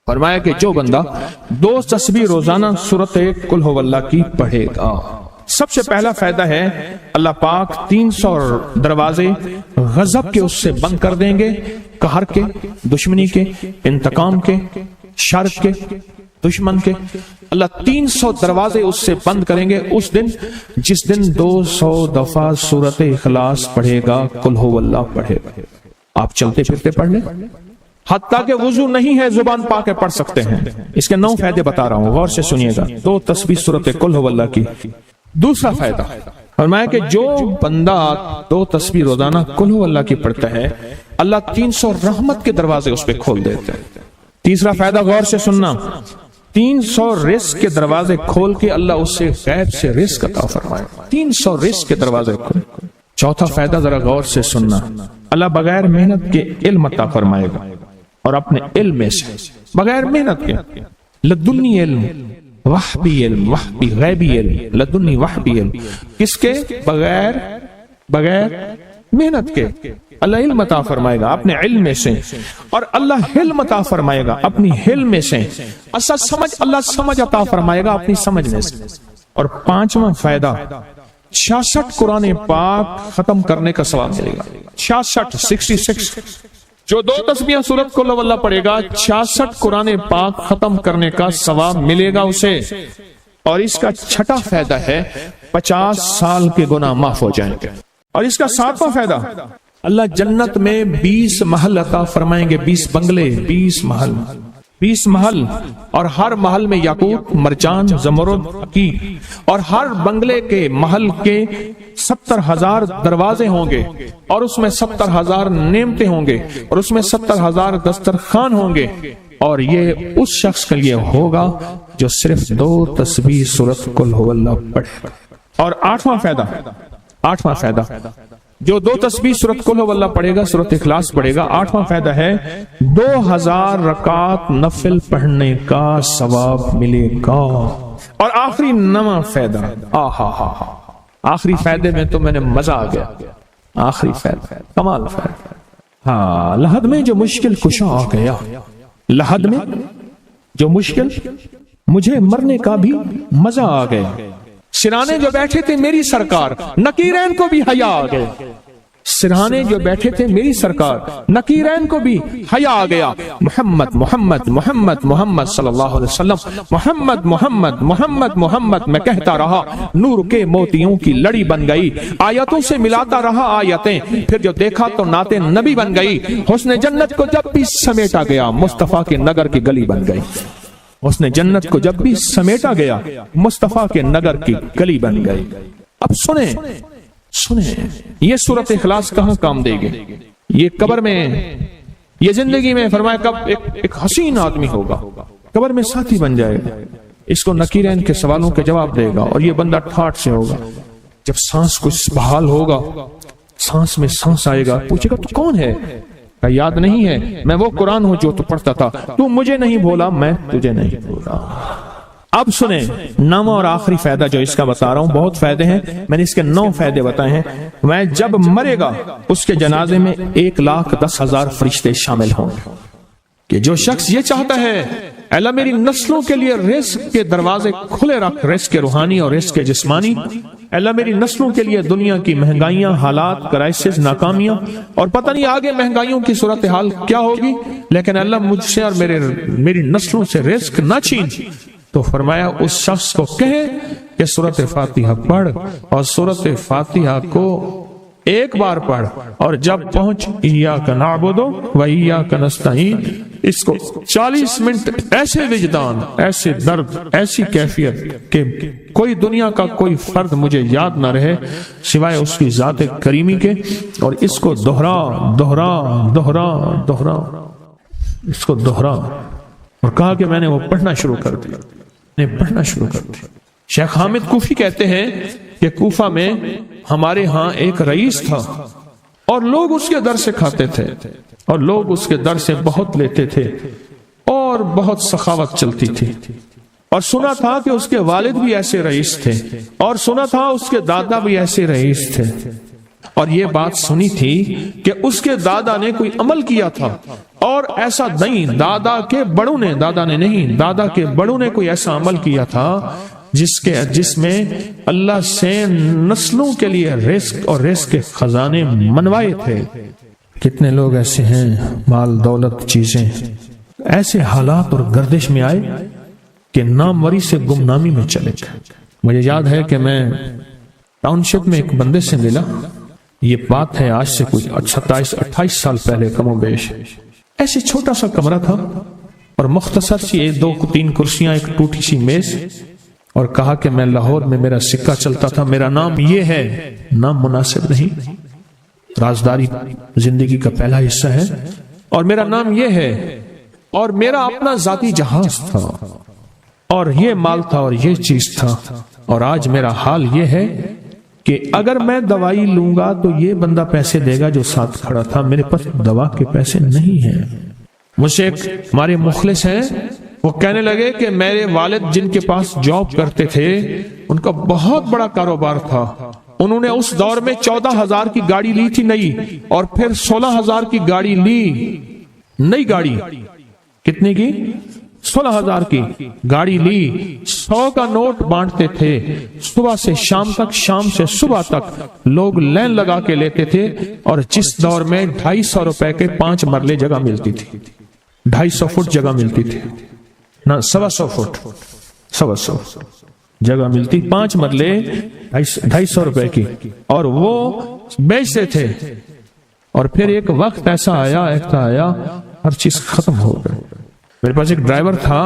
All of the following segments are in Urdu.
فرمایا کہ جو بندہ 2 تسبیح روزانہ سورت قل هو اللہ کی پڑھے گا، سب سے پہلا فائدہ ہے اللہ پاک 300 دروازے غضب کے اس سے بند کر دیں گے، قہر کے، دشمنی کے، انتقام کے، شر کے، دشمن کے۔ اللہ 300 دروازے اس سے بند کریں گے اس دن جس دن 200 دفعہ سورت اخلاص پڑھے گا، قل هو اللہ پڑھے گا۔ آپ چلتے پھرتے پڑھ لیں، حتیٰ کہ وضو نہیں ہے زبان پاک پڑھ سکتے ہیں۔ اس کے 9 فائدے بتا رہا ہوں، غور سے سنیے گا۔ 2 تسبیح سورت قل هو اللہ کی۔ دوسرا فائدہ فرمایا کہ جو بندہ 2 تسبیح روزانہ قل هو اللہ کی پڑھتا ہے، اللہ 300 رحمت کے دروازے اس پہ کھول دیتے ہیں۔ تیسرا فائدہ غور سے سننا، 300 رزق کے دروازے کھول کے اللہ اس سے غیب سے رزق عطا فرمائے، 300 رزق کے دروازے کھول۔ چوتھا فائدہ ذرا غور سے سننا، اللہ بغیر محنت کے علم عطا فرمائے گا، اور اپنے علم میں سے بغیر محنت کے، لدنی علم، وحبی علم، وحبی غیبی علم، لدنی وحبی علم، کس کے؟ بغیر محنت کے اللہ علم عطا فرمائے گا اپنے علم میں سے، اور اللہ حلم عطا فرمائے گا اپنی حلم میں سے، اللہ سمجھ عطا فرمائے گا اپنی سمجھ میں سے۔ اور 5واں فائدہ 66 قرآن پاک ختم کرنے کا ثواب ملے گا۔ 66 جو 2 تسبیح سورت قل هو اللہ پڑھے گا، 66 قرآن پاک ختم کرنے کا ثواب ملے گا اسے۔ اور اس کا 6واں فائدہ ہے 50 سال کے گناہ معاف ہو جائیں گے۔ اور اس کا 7واں فائدہ، اللہ جنت میں 20 محل عطا فرمائیں گے، 20 بنگلے، 20 محل، اور ہر محل میں یاقوت، مرجان، زمرد، عقیق، اور ہر بنگلے کے محل کے 70,000 دروازے ہوں گے، اور اس میں 70,000 نعمتیں ہوں گے، اور اس میں 70,000 دسترخوان ہوں گے، اور یہ اس شخص کے لیے ہوگا جو صرف 2 تسبیح سورت قل هو اللہ پڑھے۔ اور 8واں فائدہ جو 2 تسبیح سورت قل هو اللہ پڑھے گا، سورت اخلاص پڑھے گا، 8واں فائدہ ہے 2000 رکعت نفل پڑھنے کا ثواب ملے گا۔ اور آخری 9واں فائدہ، آخری فائدے میں تو میں نے مزہ آ گیا، آخری فائدہ کمال فائدہ۔ لحد میں جو مشکل کشا آ گیا، لحد میں جو مشکل، مجھے مرنے کا بھی مزہ آ گیا، سرانے جو بیٹھے تھے میری سرکار، نکیرین کو بھی حیا آ گئے، سرہانے جو بیٹھے تھے میری سرکار، نکیرین کو بھی حیا آ گیا۔ محمد محمد محمد محمد صلی اللہ علیہ وسلم، محمد محمد محمد محمد میں کہتا رہا، نور کے موتیوں کی لڑی بن گئی، آیتوں سے ملاتا رہا آیتیں، پھر جو دیکھا تو نعت نبی بن گئی، حسن جنت کو جب بھی سمیٹا گیا مصطفیٰ کے نگر کی گلی بن گئی، حسن جنت کو جب بھی سمیٹا گیا مصطفیٰ کے نگر کی گلی بن گئی۔ اب سنیں یہ سورت اخلاص کہاں کام دے گی؟ یہ قبر میں، یہ زندگی میں، فرمایا کب ایک حسین آدمی ہوگا، قبر میں ساتھی بن جائے گا، اس کو نکیرین کے سوالوں کے جواب دے گا، اور یہ بندہ ٹھاٹ سے ہوگا۔ جب سانس کچھ بحال ہوگا، سانس میں سانس آئے گا، پوچھے گا تو کون ہے؟ یاد نہیں ہے، میں وہ قرآن ہوں جو تو پڑھتا تھا، تو مجھے نہیں بولا، میں تجھے نہیں بولا۔ اب سنیں 9واں اور آخری فائدہ جو اس کا بتا رہا ہوں، بہت فائدے ہیں، میں نے اس کے 9 فائدے بتائے ہیں۔ میں جب مرے گا اس کے جنازے میں 1,10,000 فرشتے شامل ہوں گے، کہ جو شخص یہ چاہتا ہے اللہ میری نسلوں کے لیے رزق کے دروازے کھلے رکھ، رزق کے روحانی اور رزق کے جسمانی، اللہ میری نسلوں کے لیے دنیا کی مہنگائیاں، حالات، کرائسس، ناکامیاں، اور پتہ نہیں آگے مہنگائیوں کی صورتحال کیا ہوگی، لیکن اللہ مجھ سے اور میری نسلوں سے رزق نہ چھین، تو فرمایا اس شخص کو کہے کہ سورت فاتحہ پڑھ، اور سورت فاتحہ کو ایک بار پڑھ، اور جب پہنچ ایاک نعبد و ایاک نستعین، اس کو 40 منٹ ایسے وجدان، ایسے درد، ایسی کیفیت کہ کوئی دنیا کا کوئی فرد مجھے یاد نہ رہے سوائے اس کی ذات کریمی کے، اور اس کو دہرا دہرا دہرا دہرا، اس کو دہرا، اور کہا کہ میں نے وہ پڑھنا شروع کر دیا، پڑھنا شروع کر دیا۔ شیخ حامد کوفی کہتے ہیں کہ کوفہ میں ہمارے ہاں ایک رئیس تھا، اور لوگ اس کے در سے کھاتے تھے، اور لوگ اس کے در سے بہت لیتے تھے، اور بہت سخاوت چلتی تھی، اور سنا تھا کہ اس کے والد بھی ایسے رئیس تھے، اور سنا تھا اس کے دادا بھی ایسے رئیس تھے، اور یہ بات سنی تھی کہ اس کے دادا نے کوئی عمل کیا تھا اور ایسا نہیں دادا کے بڑوں نے، دادا نے نہیں، دادا کے بڑوں نے کوئی ایسا عمل کیا تھا جس میں اللہ سے نسلوں کے لیے رزق اور رزق کے خزانے منوائے تھے۔ کتنے لوگ ایسے ہیں، مال دولت چیزیں ایسے حالات اور گردش میں آئے کہ ناموری سے گمنامی میں چلے گئے۔ مجھے یاد ہے کہ میں ٹاؤن شپ میں ایک بندے سے ملا، یہ بات ہے آج سے کچھ 27-28 سال پہلے کم و بیش۔ ایسے چھوٹا سا کمرہ تھا اور مختصر سی 2-3 کرسیاں، ایک ٹوٹی سی میز، اور کہا کہ میں لاہور میں میرا سکہ چلتا تھا، میرا نام یہ ہے۔ نام مناسب نہیں، رازداری زندگی کا پہلا حصہ ہے، اور میرا نام یہ ہے، اور میرا اپنا ذاتی جہاز تھا، اور یہ مال تھا، اور یہ چیز تھا، اور آج میرا حال یہ ہے کہ اگر میں دوائی لوں گا تو یہ بندہ پیسے دے گا جو ساتھ کھڑا تھا، میرے پاس دوا کے پیسے نہیں ہیں۔ مجھ سے ایک ہمارے مخلص ہیں، وہ کہنے لگے کہ میرے والد جن کے پاس جاب کرتے تھے ان کا بہت بڑا کاروبار تھا، انہوں نے اس دور میں 14,000 کی گاڑی لی تھی نئی، اور پھر 16,000 کی گاڑی لی، نئی گاڑی۔ کتنے کی؟ 16,000 کی گاڑی لی، 100 کا نوٹ بانٹتے تھے، صبح سے شام تک، شام سے صبح تک لوگ لین لگا کے لیتے تھے، اور جس دور میں 250 روپے کے 5 مرلے جگہ ملتی تھی، 250 فٹ جگہ ملتی تھی، نہ 125 فٹ، 125 جگہ ملتی، 5 مرلے 250 روپے کی، اور وہ بیچتے تھے۔ اور پھر ایک وقت ایسا آیا ہر چیز ختم ہو گئی۔ میرے پاس ایک ڈرائیور تھا،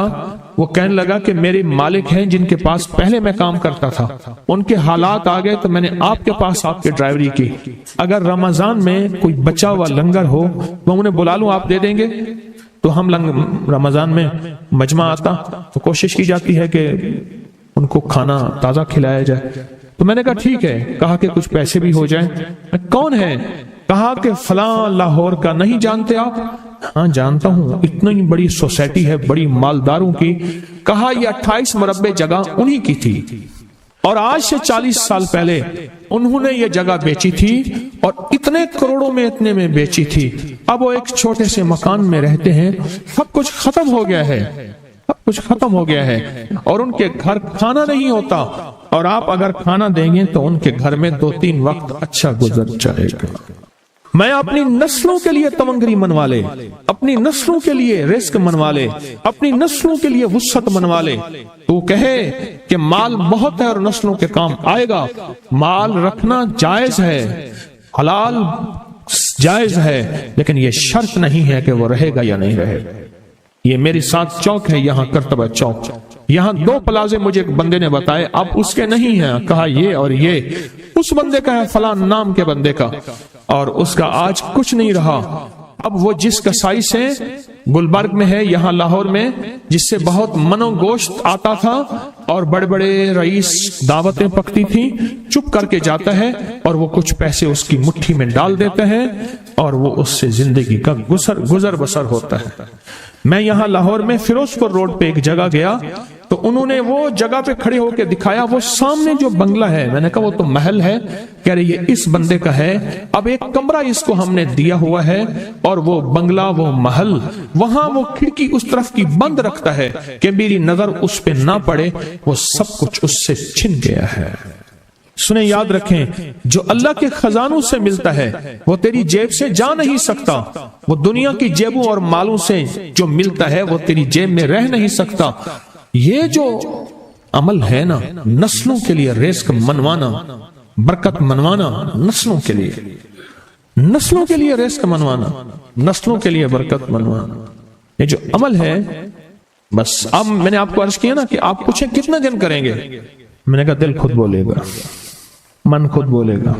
وہ کہنے لگا کہ میرے مالک ہیں جن کے پاس پہلے میں کام کرتا تھا، ان کے حالات آ گئے تو میں نے آپ کے پاس آپ کے ڈرائیوری کی، اگر رمضان میں کوئی بچا ہوا لنگر ہو تو انہیں بلا لوں، آپ دے دیں گے؟ تو ہم رمضان میں مجمع آتا تو کوشش کی جاتی ہے کہ ان کو کھانا تازہ کھلایا جائے۔ تو میں نے کہا ٹھیک ہے، کہا کہ کچھ پیسے بھی ہو جائیں۔ کون ہے؟ کہا کہ فلاں لاہور کا، نہیں جانتے آپ؟ ہاں جانتا ہوں، اتنی بڑی سوسائٹی ہے، بڑی مالداروں کی۔ کہا یہ 28 مربع جگہ انہی کی تھی، اور آج سے 40 سال پہلے انہوں نے یہ جگہ بیچی تھی، اور اتنے کروڑوں میں اتنے میں بیچی تھی۔ اب وہ ایک چھوٹے سے مکان میں رہتے ہیں، سب کچھ ختم ہو گیا ہے، سب کچھ ختم ہو گیا ہے، اور ان کے گھر کھانا نہیں ہوتا، اور آپ اگر کھانا دیں گے تو ان کے گھر میں 2-3 وقت اچھا گزر جائے گا۔ میں اپنی نسلوں کے لیے تمنگری منوا لے، اپنی نسلوں کے لیے رزق منوا لے، اپنی نسلوں کے لیے وسعت منوا لے۔ تو کہے کہ مال بہت ہے اور نسلوں کے کام آئے گا، مال رکھنا جائز ہے، حلال جائز ہے، لیکن یہ شرط نہیں ہے کہ وہ رہے گا یا نہیں رہے گا۔ یہ میری ساتھ چوک ہے، یہاں کرتبہ چوک، یہاں 2 پلازے مجھے ایک بندے نے بتائے، اب اس کے نہیں ہیں، کہا یہ اور یہ اس بندے کا ہے، فلاں نام کے بندے کا، اور اس کا آج کچھ نہیں رہا۔ اب وہ جس کسائی سے گلبرگ میں ہے، یہاں لاہور میں، جس سے بہت منو گوشت آتا تھا اور بڑے بڑے رئیس دعوتیں پکتی تھیں، چپ کر کے جاتا ہے اور وہ کچھ پیسے اس کی مٹھی میں ڈال دیتے ہیں اور وہ اس سے زندگی کا گزر بسر ہوتا ہے۔ میں یہاں لاہور میں فیروز پور روڈ پہ ایک جگہ گیا تو انہوں نے وہ جگہ پہ کھڑے ہو کے دکھایا، وہ سامنے جو بنگلہ ہے، میں نے کہا وہ تو محل ہے، کہہ رہے یہ اس بندے کا ہے، اب ایک کمرہ اس کو ہم نے دیا ہوا ہے، اور وہ بنگلہ، وہ محل، وہاں وہ کھڑکی اس طرف کی بند رکھتا ہے کہ میری نظر اس پہ نہ پڑے، وہ سب کچھ اس سے چھن گیا ہے۔ سنیں، یاد رکھیں، جو اللہ کے خزانوں سے ملتا ہے وہ تیری جیب سے جا نہیں سکتا، وہ دنیا کی جیبوں اور مالوں سے جو ملتا ہے وہ تیری جیب میں رہ نہیں سکتا۔ یہ جو عمل ہے نا، نسلوں کے لیے رزق منوانا، برکت منوانا، نسلوں کے لیے، نسلوں کے لیے رزق منوانا، نسلوں کے لیے برکت منوانا، یہ جو عمل ہے، بس اب میں نے آپ کو عرض کیا نا کہ آپ پوچھیں کتنے دن کریں گے، میں نے کہا دل خود بولے گا، من خود بولے گا،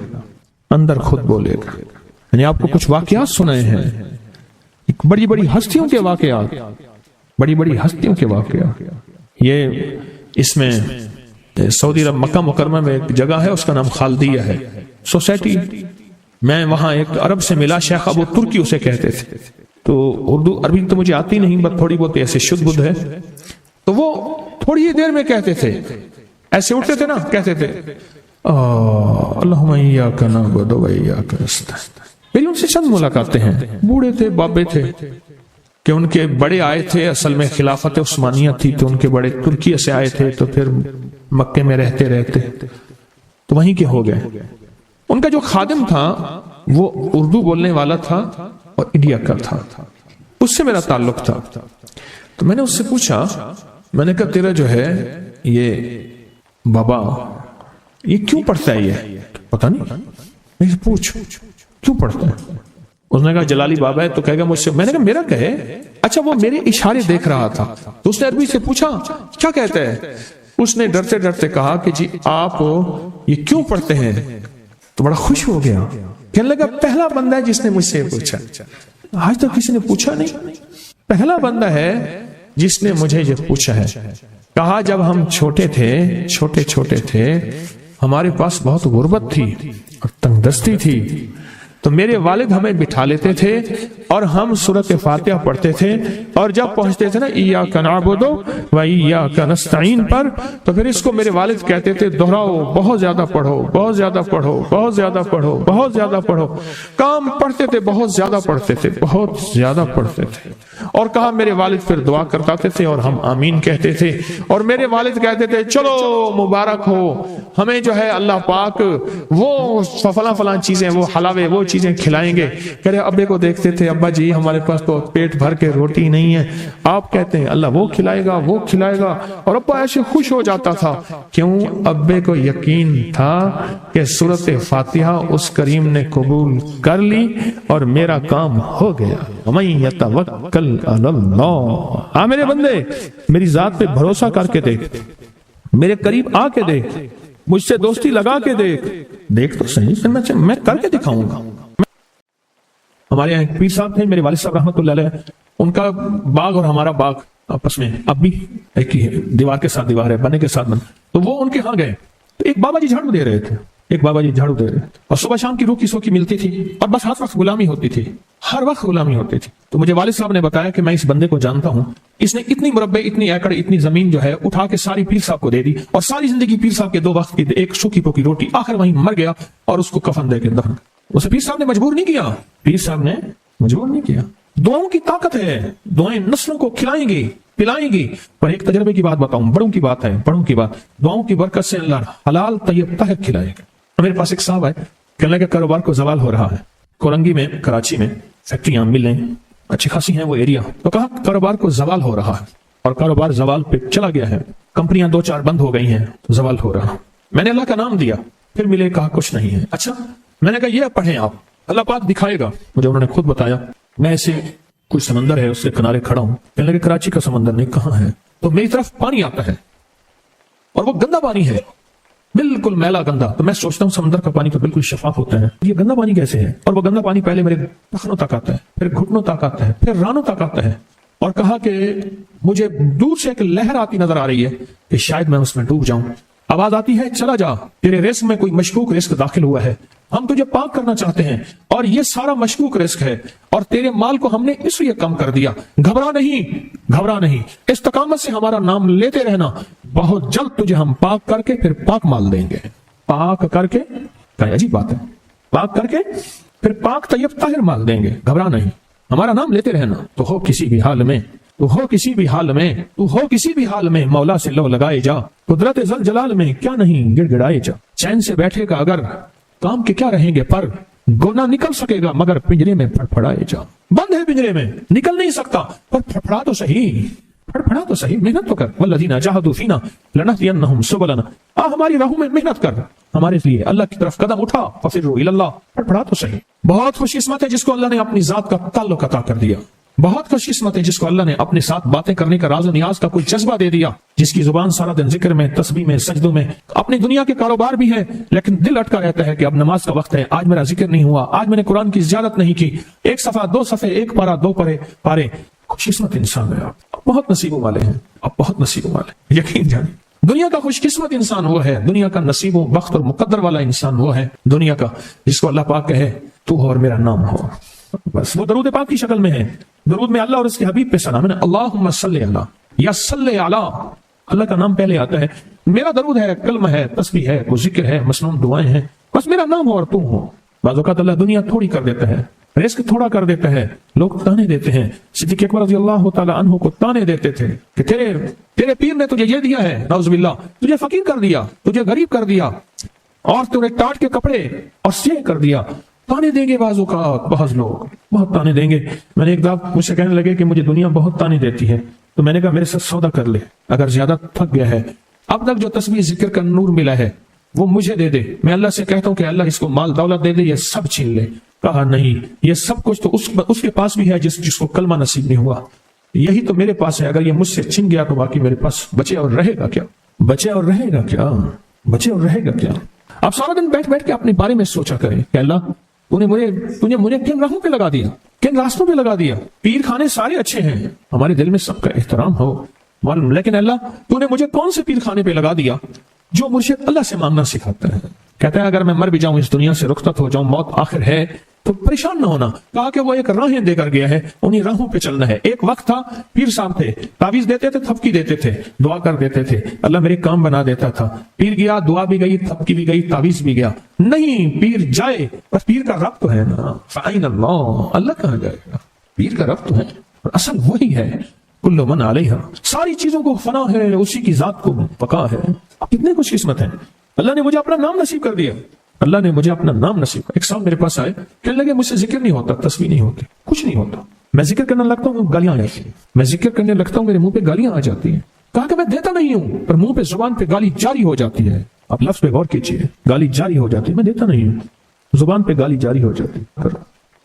اندر خود بولے گا۔ میں نے آپ کو کچھ واقعات سنائے ہیں، بڑی بڑی ہستیوں کے واقعات، بڑی بڑی ہستیوں کے واقعات۔ یہ اس میں سعودی عرب مکہ مکرمہ میں ایک جگہ ہے، اس کا نام خالدیہ ہے، سوسائٹی۔ میں وہاں ایک عرب سے ملا، شیخ ابو ترکی اسے کہتے تھے، تو اردو عربی تو مجھے آتی نہیں، بس تھوڑی بہت ایسے شدھ بدھ ہے، تو وہ تھوڑی ہی دیر میں کہتے تھے، ایسے اٹھتے تھے نا، کہتے تھے اللہم ایاک نعبد و ایاک نستعین۔ میری ان سے چند ملاقاتیں ہیں، بوڑھے تھے، بابے تھے، کہ ان کے بڑے آئے تھے، اصل میں خلافت عثمانیہ تھی تو ان کے بڑے ترکیہ سے آئے تھے، تو پھر مکے میں رہتے رہتے تو وہیں کے ہو گئے۔ ان کا جو خادم تھا وہ اردو بولنے والا تھا اور انڈیا کا تھا، اس سے میرا تعلق تھا۔ تو میں نے اس سے پوچھا، میں نے کہا تیرا جو ہے یہ بابا یہ کیوں پڑھتا ہے؟ یہ پتہ نہیں، میں پوچھ کیوں پڑھتا ہے؟ اس نے کہا جلالی بابا ہے تو کہے گا مجھ سے۔ میں نے کہا میرا کہے؟ اچھا وہ میرے اشارے دیکھ رہا تھا تو اس نے عربی سے پوچھا کیا کہتا ہے؟ اس نے ڈرتے ڈرتے کہا کہ جی آپ یہ کیوں پڑھتے ہیں؟ تو بڑا خوش ہو گیا، کہنے لگا پہلا بندہ ہے جس نے مجھ سے پوچھا، آج تک کسی نے پوچھا نہیں، پہلا بندہ ہے جس نے مجھے یہ پوچھا ہے۔ کہا جب ہم چھوٹے تھے ہمارے پاس بہت غربت تھی اور تنگ دستی تھی، تو میرے والد ہمیں بٹھا لیتے تھے اور ہم سورۃ فاتحہ پڑھتے تھے، اور جب پہنچتے تھے نا ایاک نعبد و ایاک نستعین پر، تو پھر اس کو میرے والد کہتے تھے دہراؤ، بہت زیادہ پڑھو، بہت زیادہ پڑھو، بہت زیادہ پڑھو، بہت زیادہ پڑھو۔ کام پڑھتے تھے، بہت زیادہ پڑھتے تھے، بہت زیادہ پڑھتے تھے۔ اور کہا میرے والد پھر دعا کرتے تھے اور ہم آمین کہتے تھے، اور میرے والد کہتے تھے چلو مبارک ہو، ہمیں جو ہے اللہ پاک وہ فلاں چیزیں، وہ حلاوے، وہ چیزیں کھلائیں گے۔ کہہ رہے ابے کو دیکھتے تھے، ابا جی ہمارے پاس تو پیٹ بھر کے روٹی نہیں ہے، آپ کہتے ہیں اللہ وہ کھلائے گا، وہ کھلائے گا، اور ابا ایسے خوش ہو جاتا تھا۔ کیوں؟ ابے کو یقین تھا کہ سورۃ فاتحہ اس کریم نے قبول کر لی اور میرا کام ہو گیا۔ وَمَن يَتَوَكَّلْ عَلَى اللَّهِ، میرے بندے میری ذات پہ بھروسہ کر کے دیکھ، میرے قریب آ کے دیکھ، مجھ سے دوستی لگا کے دیکھ تو صحیح، پھر میں کر کے دکھاؤں گا۔ ہمارے یہاں ایک پیر صاحب تھے، میرے والد صاحب رحمۃ اللہ علیہ، ان کا باغ اور ہمارا باغ آپس میں اب بھی ایک ہی ہے، دیوار کے ساتھ دیوار ہے، بنے کے ساتھ بن۔ تو وہ ان کے ہاں گئے تو ایک بابا جی جھاڑو دے رہے تھے، اور صبح شام کی روکی سوکی ملتی تھی، اور بس ہر وقت غلامی ہوتی تھی، ہر وقت غلامی ہوتی تھی۔ تو مجھے والد صاحب نے بتایا کہ میں اس بندے کو جانتا ہوں، اس نے اتنی مربع، اتنی ایکڑ، اتنی زمین جو ہے اٹھا کے ساری پیر صاحب کو دے دی، اور ساری زندگی پیر صاحب کے 2 وقت کی ایک سوکھی پوکی روٹی، آخر وہیں مر گیا اور اس کو کفن دے کے دفن۔ اسے پیر صاحب نے مجبور نہیں کیا، پیر صاحب نے مجبور نہیں کیا۔ دعاؤں کی طاقت ہے، دعائیں نسلوں کو کھلائیں گی، پلائیں گی۔ پر ایک تجربے کی بات بتاؤں، بڑوں کی بات ہے، بڑوں کی بات، دعاؤں کی برکت سے اللہ حلال طیب طاہر کھلائے گا۔ میرے پاس ایک صاحب ہے، کہنے لگا کاروبار کو زوال ہو رہا ہے، کورنگی میں، کراچی میں فیکٹریاں، ملیں اچھی خاصی ہیں وہ ایریا، تو کہا کاروبار کو زوال ہو رہا ہے، اور کاروبار زوال پہ چلا گیا ہے، کمپنیاں 2-4 بند ہو گئی ہیں، زوال ہو رہا۔ میں نے اللہ کا نام دیا، پھر ملے، کہا کچھ نہیں ہے۔ اچھا، میں نے کہا یہ پڑھیں آپ، اللہ پاک دکھائے گا مجھے۔ انہوں نے خود بتایا، میں ایسے کوئی سمندر ہے اس کے کنارے کھڑا ہوں، کہنے لگے کراچی کا سمندر نہیں، کہاں ہے؟ تو میری طرف پانی آتا ہے اور وہ گندا پانی ہے، بالکل میلا گندا۔ تو میں سوچتا ہوں سمندر کا پانی تو بالکل شفاف ہوتا ہے، یہ گندا پانی کیسے ہے؟ اور وہ گندا پانی پہلے میرے ٹخنوں تک آتا ہے، پھر گھٹنوں تک آتا ہے، پھر رانوں تک آتا ہے۔ اور کہا کہ مجھے دور سے ایک لہر آتی نظر آ رہی ہے کہ شاید میں اس میں ڈوب جاؤں۔ آواز آتی ہے چلا جا، تیرے رزق میں کوئی مشکوک رزق داخل ہوا ہے، ہم تجھے پاک کرنا چاہتے ہیں، اور یہ سارا مشکوک رزق ہے، اور تیرے مال کو ہم نے اس لیے کم کر دیا۔ گھبرا نہیں، استقامت سے ہمارا نام لیتے رہنا، بہت جلد تجھے ہم پاک کر کے پھر پاک مال دیں گے۔ پاک کر کے، عجیب بات ہے، پاک کر کے پھر پاک طیب طاہر مال دیں گے۔ گھبرا نہیں، ہمارا نام لیتے رہنا، تو ہو کسی بھی حال میں، کسی بھی حال میں مولا سے لو لگائے جا، قدرت ذل جلال میں کیا نہیں گڑ گڑائے جا۔ چین سے بیٹھے گا اگر کام کے کیا رہیں گے، پر گونا نکل سکے گا مگر پنجرے میں پھڑپھڑائے جا۔ بند ہے پنجرے میں، نکل نہیں سکتا، پر پھڑپھڑا تو صحیح، محنت تو کر۔ والذین جاہدوا فینا لنہدینہم سبلنا، ہماری راہوں میں محنت کر، ہمارے لیے اللہ کی طرف قدم اٹھا، ففروا الی اللہ، پھڑپھڑا تو صحیح۔ بہت خوش قسمت ہے جس کو اللہ نے اپنی ذات کا تعلق عطا کر دیا، بہت خوش قسمت ہے جس کو اللہ نے اپنے ساتھ باتیں کرنے کا راز و نیاز کا کوئی جذبہ دے دیا، جس کی زبان سارا دن ذکر میں، تسبیح میں، سجدوں میں، اپنی دنیا کے کاروبار بھی ہے، لیکن دل اٹکا رہتا ہے کہ اب نماز کا وقت ہے، آج میرا ذکر نہیں ہوا، آج میں نے قرآن کی زیارت نہیں کی، 1 صفحہ 2 صفحے، 1 پارہ 2 پارے۔ خوش قسمت انسان ہے آپ، بہت نصیبوں والے ہیں آپ، بہت نصیبوں والے، یقین جانیں۔ دنیا کا خوش قسمت انسان وہ ہے، دنیا کا نصیب و بخت اور مقدر والا انسان وہ ہے دنیا کا، جس کو اللہ پاک کہے تو ہو اور میرا نام ہو، بس وہ درود پاک کی شکل میں ہے۔ درود میں اللہ اور اس کے حبیب پہ سلام ہے، اللہم صلی علی یا صلی علی، اللہ کا نام پہلے آتا ہے۔ میرا درود ہے، کلمہ ہے، تسبیح ہے، کوئی ذکر ہے، مسنون دعائیں ہیں، بس میرا نام ہو اور تم ہو۔ بعض اوقات اللہ دنیا تھوڑی کر دیتا ہے، رزق تھوڑا کر دیتا ہے، لوگ تانے دیتے ہیں۔ صدیق اکبر رضی اللہ تعالی عنہ کو تانے دیتے تھے کہ تیرے پیر نے تجھے یہ دیا ہے، نعوذ باللہ، تجھے فقیر کر دیا، تجھے غریب کر دیا، اور تجھے ٹاٹ کے کپڑے اور سیہ کر دیا۔ تانے دیں گے بعض اوقات، بعض لوگ بہت تانے دیں گے۔ میں نے ایک دفعہ مجھ سے کہنے لگے کہ مجھے دنیا بہت تانے دیتی ہے، تو میں نے کہا میرے ساتھ سودا کر لے، اگر زیادہ تھک گیا ہے، اب تک جو تسبیح ذکر کا نور ملا ہے وہ مجھے دے دے، میں اللہ سے کہتا ہوں کہ اللہ اس کو مال دولت دے دے، یہ سب چھین لے۔ کہا نہیں، یہ سب کچھ تو اس کے پاس بھی ہے جس کو کلمہ نصیب نہیں ہوا، یہی تو میرے پاس ہے، اگر یہ مجھ سے چھن گیا تو باقی میرے پاس بچے اور رہے گا کیا؟ بچے اور رہے گا کیا؟ بچے اور رہے گا کیا؟ آپ سارا دن بیٹھ بیٹھ کے اپنے بارے میں سوچا کریں کہ اللہ تو نے مجھے کن راہوں پہ لگا دیا، کن راستوں پہ لگا دیا۔ پیر خانے سارے اچھے ہیں، ہمارے دل میں سب کا احترام ہو، لیکن اللہ تو نے مجھے کون سے پیر خانے پہ لگا دیا جو مرشد اللہ سے مانگنا سکھاتا ہے؟ کہتا ہے اگر میں مر بھی جاؤں، اس دنیا سے رخصت ہو جاؤں، موت آخر ہے، تو پریشان نہ ہونا۔ کہا کہ وہ ایک راہیں دے کر گیا ہے، انہی راہوں پہ چلنا ہے۔ ایک وقت تھا پیر صاحب تھے، تعویذ دیتے تھے، تھپکی دیتے تھے، دعا کر دیتے تھے، اللہ میرے کام بنا دیتا تھا۔ پیر گیا، دعا بھی گئی، تھپکی بھی گئی، تعویذ بھی گیا۔ نہیں، پیر جائے بس پیر کا رب تو ہے نا، فَأَيْنَ اللَّهُ، اللہ کہاں جائے گا؟ پیر کا رب تو ہے، اور اصل وہی ہے۔ کل من علیہا، ساری چیزوں کو فنا ہے، اسی کی ذات کو بقا ہے۔ کتنے خوش قسمت ہیں، اللہ نے مجھے اپنا نام نصیب کر دیا، اللہ نے مجھے اپنا نام نصیب کر۔ ایک صاحب میرے پاس آئے، کہنے لگے مجھ سے ذکر نہیں ہوتا، تسبیح نہیں ہوتی، کچھ نہیں ہوتا، میں ذکر کرنے لگتا ہوں گالیاں آ جاتی ہیں، میں ذکر کرنے لگتا ہوں میرے منہ پہ گالیاں آ جاتی ہیں۔ کہا کہ میں دیتا نہیں ہوں، پر منہ پہ زبان پہ گالی جاری ہو جاتی ہے۔ آپ لفظ پہ غور کیجیے، گالی جاری ہو جاتی ہے، میں دیتا نہیں ہوں، زبان پہ گالی جاری ہو جاتی ہے۔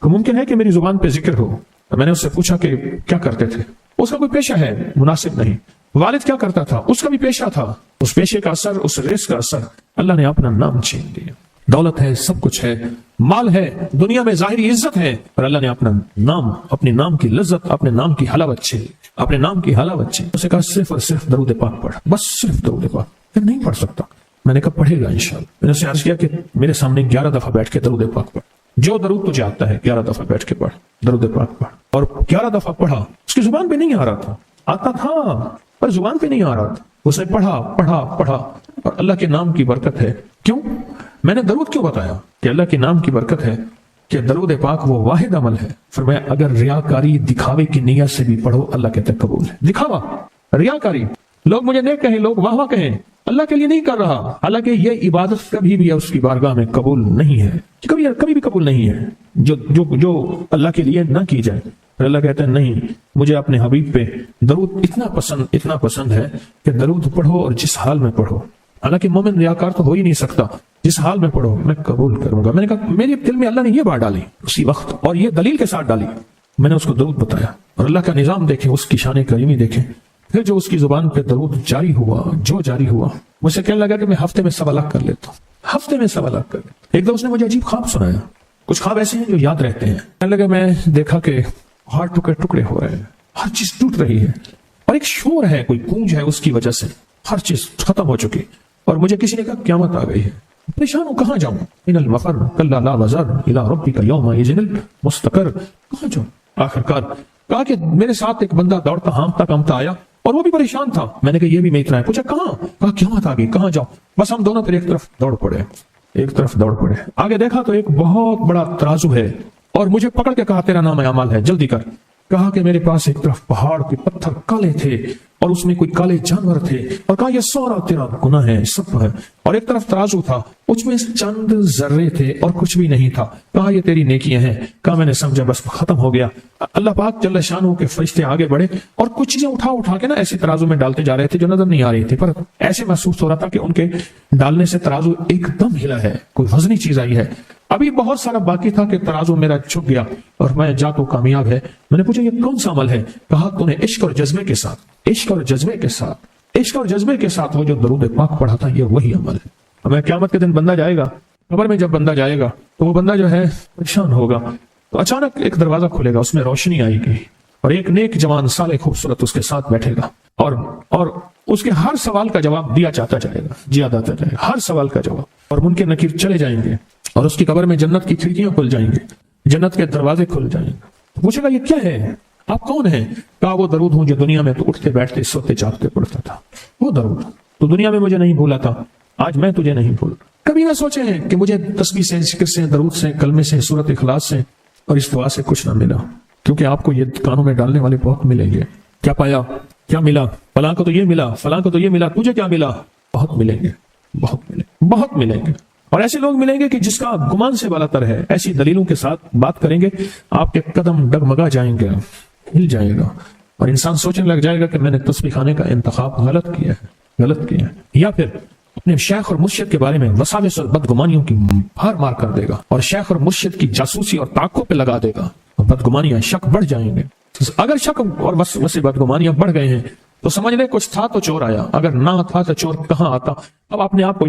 تو ممکن ہے کہ میری زبان پہ ذکر ہو۔ میں نے اس سے پوچھا کہ کیا کرتے تھے؟ اس کا کوئی پیشہ ہے؟ مناسب نہیں۔ والد کیا کرتا تھا؟ اس کا بھی پیشہ تھا، اس پیشے کا اثر، اس رزق کا اثر، اللہ نے اپنا نام چھین لیا۔ دولت ہے، سب کچھ ہے، مال ہے، دنیا میں ظاہری عزت ہے، پر اللہ نے اپنا نام، اپنے نام کی لذت، اپنے نام کی حلاوت چھین لی، اپنے نام کی حلاوت چھین۔ اسے کہا صرف اور صرف درود پاک پڑھ، بس صرف درود پاک۔ پھر نہیں پڑھ سکتا، میں نے کہا پڑھے گا انشاءاللہ۔ میں نے اسے عرض کیا کہ میرے سامنے 11 دفعہ بیٹھ کے درود پاک پڑھ، جو درود تجھے آتا ہے 11 دفعہ بیٹھ کے پڑھ، درود پاک پڑھ۔ اور 11 دفعہ پڑھا، اس کی زبان پہ نہیں آ رہا تھا، آتا تھا پر زبان پہ نہیں آ رہا تھا۔ اس نے پڑھا پڑھا پڑھا، اور اللہ کے نام کی برکت ہے۔ کیوں میں نے درود کیوں بتایا؟ کہ اللہ کے نام کی برکت ہے کہ درود پاک وہ واحد عمل ہے، فرمایا اگر ریاکاری، دکھاوے کی نیت سے بھی پڑھو، اللہ کہتے ہیں قبول ہے۔ دکھاوا، ریاکاری، لوگ مجھے نیک کہیں، لوگ واہ واہ کہیں، اللہ کے لیے نہیں کر رہا، حالانکہ یہ عبادت کبھی بھی اس کی بارگاہ میں قبول نہیں ہے، کبھی بھی قبول نہیں ہے جو اللہ کے لیے نہ کی جائے۔ پھر اللہ کہتا ہے نہیں، مجھے اپنے حبیب پہ درود اتنا پسند ہے کہ درود پڑھو اور جس حال میں پڑھو، حالانکہ مومن ریاکار تو ہو ہی نہیں سکتا، جس حال میں پڑھو میں قبول کروں گا۔ میں نے کہا میرے دل میں اللہ نے یہ بات ڈالی اسی وقت، اور یہ دلیل کے ساتھ ڈالی۔ میں نے اس کو درود بتایا، اور اللہ کا نظام دیکھیں، اس کی شان کریمی دیکھیں۔ پھر جو اس کی زبان پہ درود جاری ہوا، مجھ سے کہنے لگا کہ میں ہفتے میں 1.25 لاکھ کر لیتا ہوں، ہفتے میں 1.25 لاکھ کر لیتا ہوں۔ ایک دم اس نے مجھے عجیب خواب سنایا، کچھ خواب ایسے ہیں جو یاد رہتے ہیں۔ کہنے لگا میں دیکھا کہ ہر ٹکڑے ہو رہے ہیں، ہر چیز ٹوٹ رہی ہے، اور ایک شور ہے، کوئی گونج ہے، اس کی وجہ سے ہر چیز ختم ہو چکی، اور مجھے کسی نے کہا قیامت آ گئی ہے۔ پریشان ہوں، کہاں جاؤں؟ ان المفر کلا لا وزر الى ربک یومئذ المستقر، کہاں جاؤں؟ آخرکار کہا کہ میرے ساتھ ایک بندہ دوڑتا ہانپتا کامتا آیا، اور وہ بھی پریشان تھا۔ میں نے کہا یہ بھی میں اتنا ہے، پوچھا کہاں؟ کہا قیامت آ گئی، کہاں جاؤں؟ بس ہم دونوں پھر ایک طرف دوڑ پڑے۔ آگے دیکھا تو ایک بہت بڑا ترازو ہے، اور مجھے پکڑ کے کہا تیرا نام اعمال ہے، جلدی کر۔ کہا کہ میرے پاس ایک طرف پہاڑ کے پتھر کالے تھے، اور اس میں کوئی کالے جانور تھے، اور کہا یہ سارا تیرا گناہ ہے، سب ہے۔ اور ایک طرف ترازو تھا، اس میں چند ذرے تھے اور کچھ بھی نہیں تھا۔ کہا یہ تیری نیکیاں ہیں۔ کہا میں نے سمجھا بس ختم ہو گیا۔ اللہ پاک جل شانہ کے فرشتے آگے بڑھے، اور کچھ چیزیں اٹھا کے نا ایسے ترازو میں ڈالتے جا رہے تھے جو نظر نہیں آ رہی تھی، پر ایسے محسوس ہو رہا تھا کہ ان کے ڈالنے سے ترازو ایک دم ہلا ہے، کوئی وزنی چیز آئی ہے۔ ابھی بہت سارا باقی تھا کہ ترازو میرا چھپ گیا، اور میں جا تو کامیاب ہے۔ میں نے پوچھا یہ کون سا عمل ہے؟ کہا تو نے عشق اور جذبے کے ساتھ وہ جو درود پاک پڑھا تھا، یہ وہی عمل ہے۔ ہمیں قیامت کے دن بندہ جائے گا، قبر میں جب بندہ جائے گا تو وہ بندہ جو ہے پریشان ہوگا، تو اچانک ایک دروازہ کھلے گا، اس میں روشنی آئے گی، اور ایک نیک جوان صالح خوبصورت اس کے ساتھ بیٹھے گا، اور اس کے ہر سوال کا جواب دیا جاتا جائے گا، ہر سوال کا جواب، اور منکر نکیر چلے جائیں گے، اور اس کی قبر میں جنت کی کھڑکیاں کھل جائیں گے، جنت کے دروازے کھل جائیں گے۔ پوچھے گا یہ کیا ہے؟ آپ کون ہیں؟ کہا وہ درود ہوں جو دنیا میں تو اٹھتے بیٹھتے سوتے جاگتے پڑھتا تھا، وہ درود تو دنیا میں مجھے نہیں بھولا تھا، آج میں تجھے نہیں بھول۔ کبھی نہ سوچے ہیں کہ مجھے تسبیح سے، ذکر سے، درود سے، کلمے سے، سورۃ اخلاص سے اور اس دعا سے کچھ نہ ملا، کیونکہ آپ کو یہ کانوں میں ڈالنے والے بہت ملیں گے. کیا پایا؟ کیا ملا؟ فلاں کو تو یہ ملا، فلاں کو تو یہ ملا، تجھے کیا ملا؟ بہت ملیں گے، بہت ملیں گے. اور ایسے لوگ ملیں گے کہ جس کا گمان سے بالا تر ہے. ایسی دلیلوں کے ساتھ بات کریں گے، آپ کے قدم ڈگمگا جائیں گے، ہل جائے گا، اور انسان سوچنے لگ جائے گا کہ میں نے تسبیح خانے کا انتخاب غلط کیا ہے. یا پھر اپنے شیخ اور مرشد کے بارے میں وساوس اور بدگمانیوں کی بھار مار کر دے گا، اور شیخ اور مرشد کی جاسوسی اور تعاقب پہ لگا دے گا، اور بدگمانیاں، شک بڑھ جائیں گے. اگر شک اور ویسے بدگمانیاں بڑھ گئے ہیں تو سمجھ لیں کچھ تھا تو چور آیا، اگر نہ تھا تو چور کہاں آتا. اب اپنے آپ کو